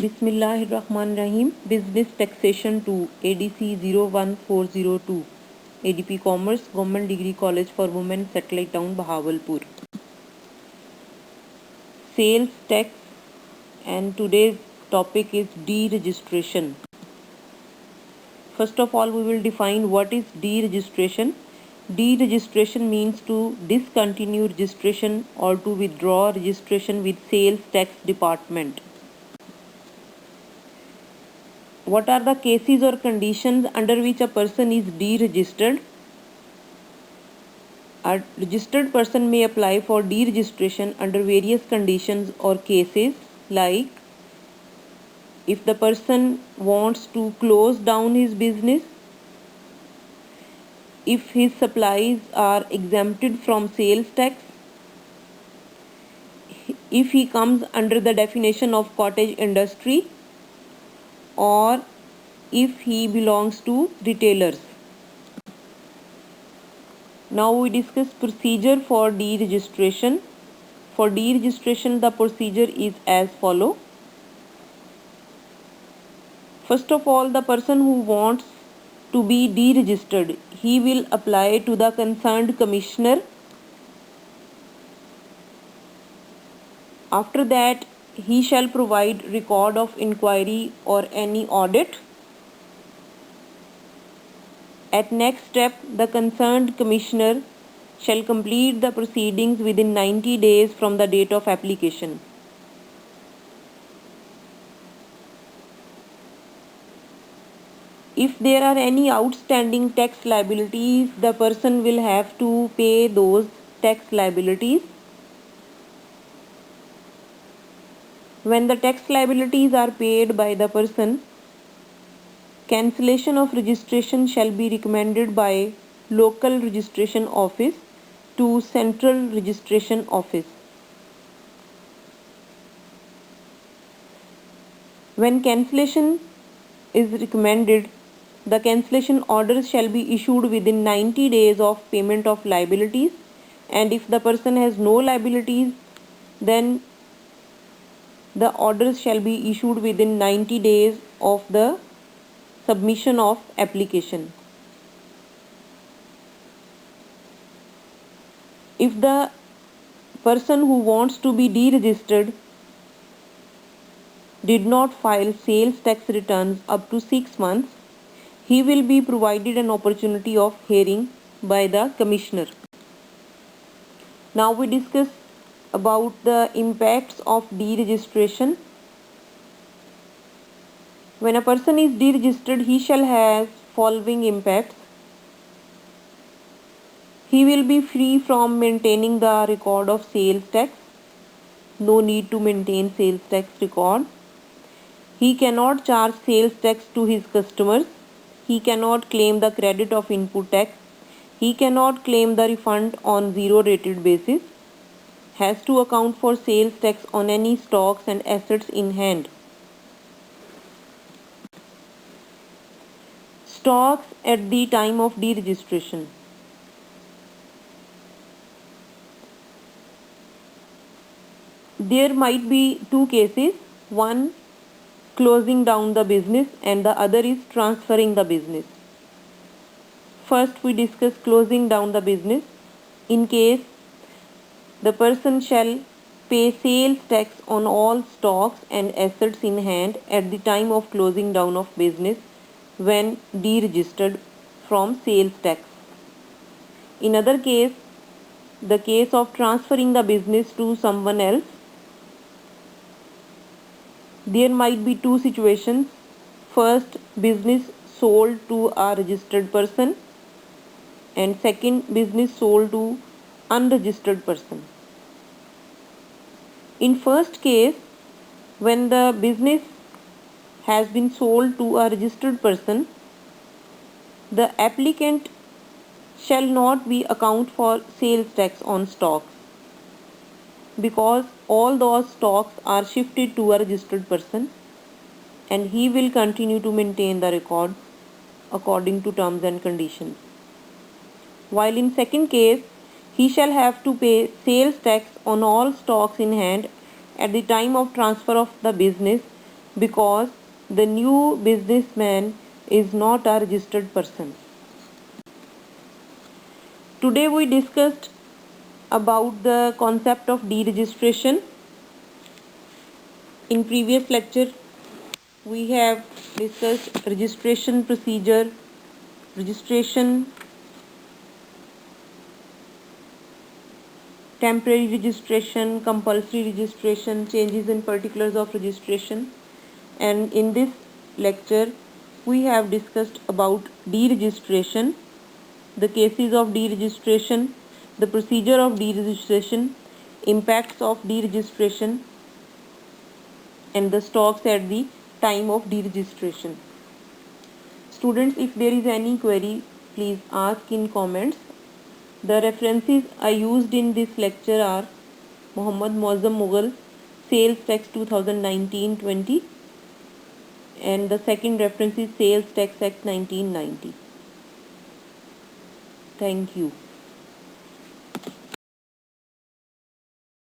Bismillahirrahmanirrahim. Business Taxation 2 ADC 01402 ADP Commerce Government Degree College for Women Satellite Town Bahawalpur. Sales tax, and today's topic is deregistration. First of all, we will define what is deregistration. Deregistration means to discontinue registration or to withdraw registration with Sales Tax Department. What are the cases or conditions under which a person is deregistered? A registered person may apply for deregistration under various conditions or cases, like if the person wants to close down his business, if his supplies are exempted from sales tax, if he comes under the definition of cottage industry, or if he belongs to retailers. Now we discuss procedure for deregistration. For deregistration, the procedure is as follow. First of all, the person who wants to be deregistered, he will apply to the concerned commissioner. After that, he shall provide record of inquiry or any audit. At next step, the concerned commissioner shall complete the proceedings within 90 days from the date of application. If there are any outstanding tax liabilities, the person will have to pay those tax liabilities. When the tax liabilities are paid by the person, cancellation of registration shall be recommended by local registration office to central registration office. When cancellation is recommended, the cancellation orders shall be issued within 90 days of payment of liabilities, and if the person has no liabilities, then the orders shall be issued within 90 days of the submission of application. If the person who wants to be deregistered did not file sales tax returns up to 6 months, he will be provided an opportunity of hearing by the commissioner. Now we discuss about the impacts of deregistration. When a person is deregistered, he shall have following impacts. He will be free from maintaining the record of sales tax. No need to maintain sales tax record. He cannot charge sales tax to his customers. He cannot claim the credit of input tax. He cannot claim the refund on zero rated basis. Has to account for sales tax on any stocks and assets in hand. Stocks at the time of deregistration. There might be two cases. One, closing down the business, and the other is transferring the business. First, we discuss closing down the business. In case the person shall pay sales tax on all stocks and assets in hand at the time of closing down of business when deregistered from sales tax. In other case, the case of transferring the business to someone else, there might be two situations. First, business sold to a registered person, and second, business sold to unregistered person. In first case, when the business has been sold to a registered person, the applicant shall not be account for sales tax on stocks, because all those stocks are shifted to a registered person and he will continue to maintain the record according to terms and conditions. While in second case, he shall have to pay sales tax on all stocks in hand at the time of transfer of the business because the new businessman is not a registered person. Today we discussed about the concept of deregistration. In previous lecture we have discussed registration procedure, registration, temporary registration, compulsory registration, changes in particulars of registration, and in this lecture we have discussed about deregistration, the cases of deregistration, the procedure of deregistration, impacts of deregistration, and the stocks at the time of deregistration. Students, if there is any query, please ask in comments. The references I used in this lecture are Muhammad Muazzam Mughal, Sales Tax 2019-20, and the second reference is Sales Tax Act 1990. Thank you.